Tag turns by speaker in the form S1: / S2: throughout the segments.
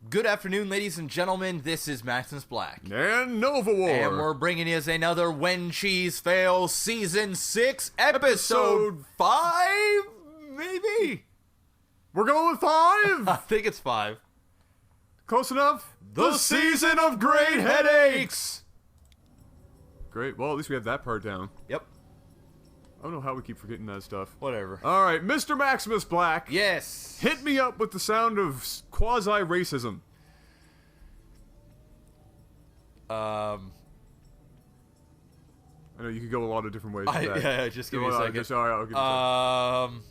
S1: Good afternoon, ladies and gentlemen. This is MaximusBlack.
S2: And Novawar.
S1: And we're bringing you another When Cheese Fails Season 6, Episode 5, maybe?
S2: We're going with 5?
S1: I think it's 5.
S2: Close enough?
S1: The Season of Great Headaches!
S2: Great. Well, at least we have that part down.
S1: Yep.
S2: I don't know how we keep forgetting that stuff.
S1: Whatever.
S2: Alright, Mr. MaximusBlack.
S1: Yes.
S2: Hit me up with the sound of quasi-racism. I know you could go a lot of different ways with that.
S1: Yeah, just give me a second.
S2: Just, all right, I'll give you a second.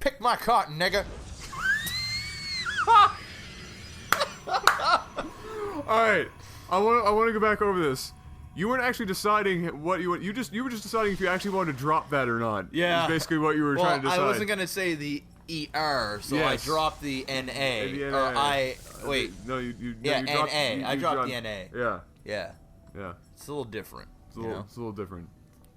S1: Pick my cotton, nigga.
S2: Alright, I want to go back over this. You weren't actually deciding what you want. You were just deciding if you actually wanted to drop that or not.
S1: Yeah.
S2: That's basically what you were trying to decide.
S1: I wasn't gonna say the ER, so
S2: Yes.
S1: I dropped the NA.
S2: The
S1: Or
S2: NA.
S1: wait.
S2: No, you
S1: Yeah,
S2: dropped,
S1: NA. I dropped the NA.
S2: Yeah.
S1: Yeah.
S2: Yeah.
S1: It's a little different.
S2: It's a little different.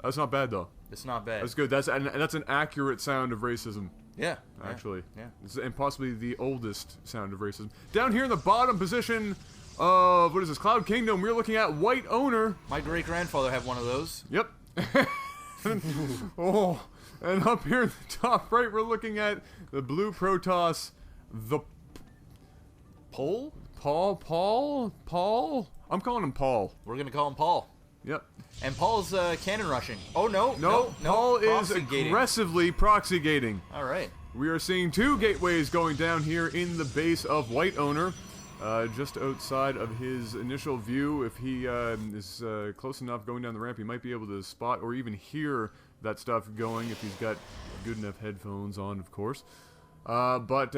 S2: That's not bad though.
S1: It's not bad.
S2: That's good. That's an accurate sound of racism.
S1: Yeah.
S2: Actually.
S1: Yeah.
S2: And possibly the oldest sound of racism. Down here in the bottom position of what is this? Cloud Kingdom. We're looking at White Owner.
S1: My great grandfather had one of those.
S2: Yep. And up here in the top right, we're looking at the Blue Protoss. The
S1: Paul?
S2: Paul? I'm calling him Paul.
S1: We're gonna call him Paul.
S2: Yep.
S1: And Paul's cannon rushing. Oh no,
S2: No, Paul is
S1: proxy gating.
S2: aggressively proxy gating.
S1: All right.
S2: We are seeing 2 gateways going down here in the base of White Owner. Just outside of his initial view. If he is close enough going down the ramp, he might be able to spot or even hear that stuff going if he's got good enough headphones on, of course. But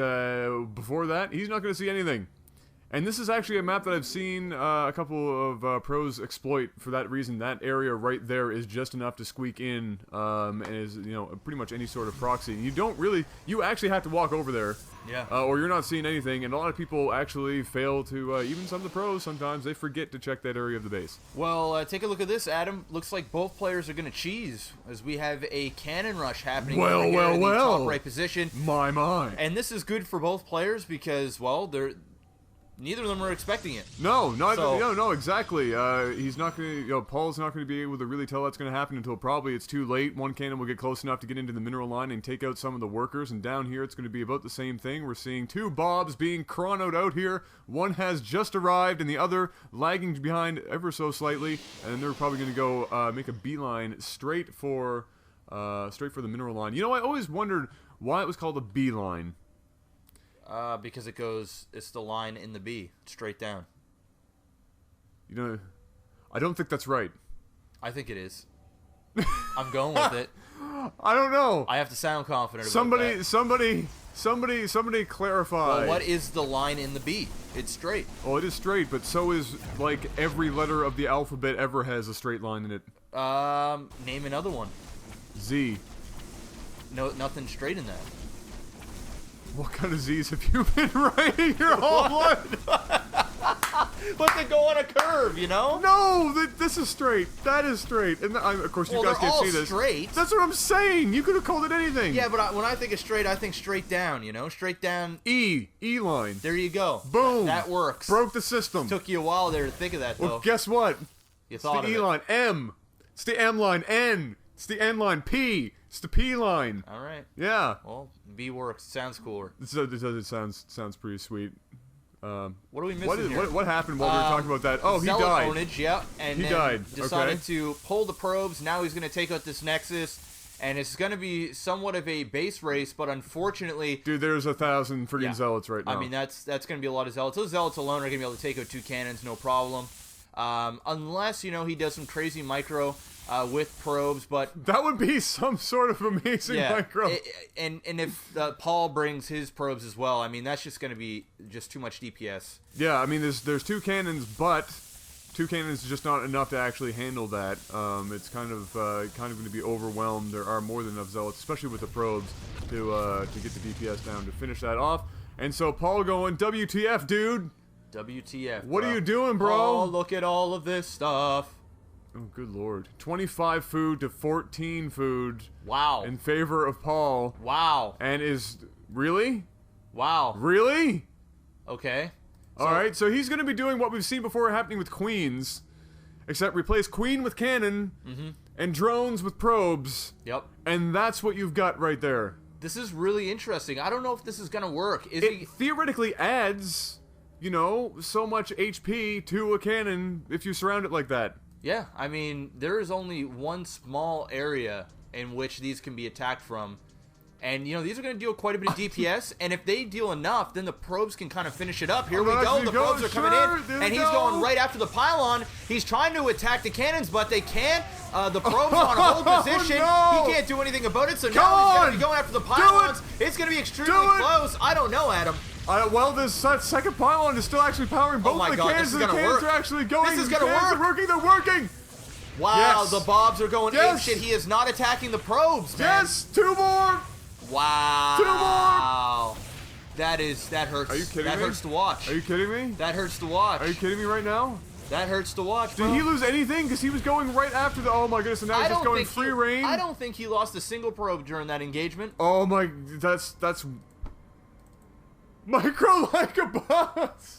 S2: before that, he's not going to see anything. And this is actually a map that I've seen a couple of pros exploit for that reason. That area right there is just enough to squeak in, and is, you know, pretty much any sort of proxy. You actually have to walk over there.
S1: Yeah.
S2: Or you're not seeing anything, and a lot of people actually fail to, even some of the pros sometimes, they forget to check that area of the base.
S1: Well, take a look at this, Adam. Looks like both players are going to cheese, as we have a cannon rush happening over here in the top right position.
S2: My.
S1: And this is good for both players because, well, neither of them are expecting it.
S2: No, exactly. He's not going to, Paul's not going to be able to really tell that's going to happen until probably it's too late. One cannon will get close enough to get into the mineral line and take out some of the workers, and down here it's going to be about the same thing. We're seeing 2 Bobs being chronoed out here. One has just arrived, and the other lagging behind ever so slightly, and they're probably going to go make a beeline straight for the mineral line. You know, I always wondered why it was called a beeline.
S1: Because it's the line in the B, straight down.
S2: You know, I don't think that's right.
S1: I think it is. I'm going with it.
S2: I don't know.
S1: I have to sound confident about that.
S2: Somebody clarify.
S1: Well, what is the line in the B? It's straight.
S2: Oh, it is straight, but so is, like, every letter of the alphabet ever has a straight line in it.
S1: Name another one.
S2: Z.
S1: No, nothing straight in that.
S2: What kind of Z's have you been writing your whole life?
S1: But they go on a curve, you know?
S2: No, this is straight. That is straight. And of course, you guys can't see this.
S1: Straight.
S2: That's what I'm saying. You could have called it anything.
S1: Yeah, but when I think of straight, I think straight down, you know? Straight down.
S2: E line.
S1: There you go.
S2: Boom.
S1: That works.
S2: Broke the system.
S1: Took you a while there to think of that, though.
S2: Well, guess what?
S1: You thought
S2: it's the
S1: of
S2: E line. M. It's the M line. N. It's the N line. P. It's the P line.
S1: All right.
S2: Yeah.
S1: Well, B works. Sounds cooler.
S2: It sounds pretty sweet.
S1: What are we missing here?
S2: What happened while we were talking about that? Oh, he died.
S1: Ownage, yeah. And
S2: he died.
S1: Decided to pull the probes. Now he's going to take out this Nexus. And it's going to be somewhat of a base race, but unfortunately...
S2: Dude, there's 1,000 freaking zealots right now.
S1: I mean, that's going to be a lot of zealots. Those zealots alone are going to be able to take out 2 cannons, no problem. Unless, you know, he does some crazy micro with probes, but...
S2: That would be some sort of amazing micro.
S1: And if Paul brings his probes as well, I mean, that's just going to be just too much DPS.
S2: Yeah, I mean, there's 2 cannons, but 2 cannons is just not enough to actually handle that. It's kind of going to be overwhelmed. There are more than enough zealots, especially with the probes, to get the DPS down to finish that off. And so Paul going, WTF, dude?
S1: WTF,
S2: What are you doing, bro?
S1: Oh, look at all of this stuff.
S2: Oh, good lord. 25 food to 14 food.
S1: Wow.
S2: In favor of Paul.
S1: Wow.
S2: And is... Really?
S1: Wow.
S2: Really?
S1: Okay.
S2: Alright, so he's gonna be doing what we've seen before happening with queens. Except replace queen with cannon. And drones with probes.
S1: Yep.
S2: And that's what you've got right there.
S1: This is really interesting. I don't know if this is gonna work.
S2: It theoretically adds, you know, so much HP to a cannon if you surround it like that.
S1: Yeah, I mean, there is only one small area in which these can be attacked from. And, you know, these are going to deal quite a bit of DPS, and if they deal enough, then the probes can kind of finish it up. Here we go, the probes are coming in, and he's going right after the pylon. He's trying to attack the cannons, but they can't. The probes are on a hold position.
S2: No.
S1: He can't do anything about it, so now he's going to be going after the pylons. It's going to be extremely close. I don't know, Adam.
S2: Well, this second pylon is still actually powering both the cannons, and the cannons are actually going.
S1: This is going to work.
S2: They're working, they're working.
S1: Wow, the bobs are going apeshit. He is not attacking the probes, man.
S2: Yes, 2 more.
S1: Wow.
S2: 2 more.
S1: That hurts.
S2: Are you kidding me?
S1: That hurts to watch.
S2: Are you kidding me?
S1: That hurts to watch.
S2: Are you kidding me right now?
S1: That hurts to watch, bro.
S2: Did he lose anything? Because he was going right after the... Oh my goodness, and now he's just going free reign.
S1: I don't think he lost a single probe during that engagement.
S2: Oh my... That's... Micro like a boss.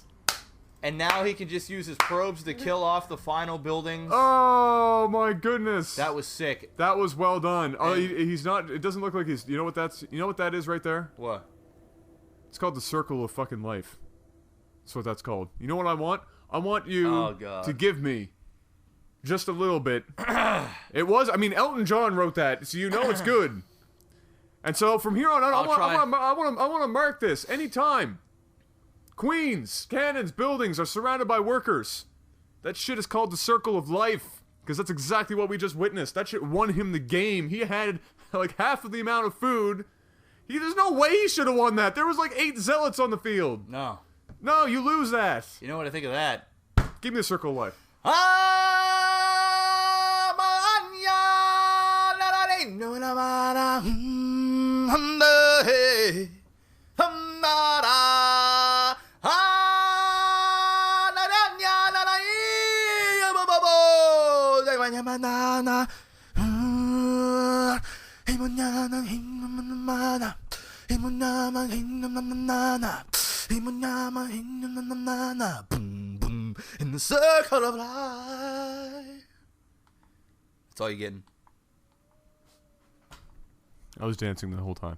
S1: And now he can just use his probes to kill off the final buildings.
S2: Oh my goodness.
S1: That was sick.
S2: That was well done. Oh, he's not... It doesn't look like he's... You know what that's... You know what that is right there?
S1: What?
S2: It's called the circle of fucking life. That's what that's called. You know what I want? I want you to give me just a little bit. It was... I mean, Elton John wrote that, so you know it's good. And so from here on, I want to mark this anytime. Queens, cannons, buildings are surrounded by workers. That shit is called the circle of life. Because that's exactly what we just witnessed. That shit won him the game. He had like half of the amount of food. There's no way he should have won that. There was like 8 zealots on the field.
S1: No.
S2: No, you lose that.
S1: You know what I think of that?
S2: Give me the circle of life.
S1: In the circle of life. That's all you're getting.
S2: I was dancing the whole time.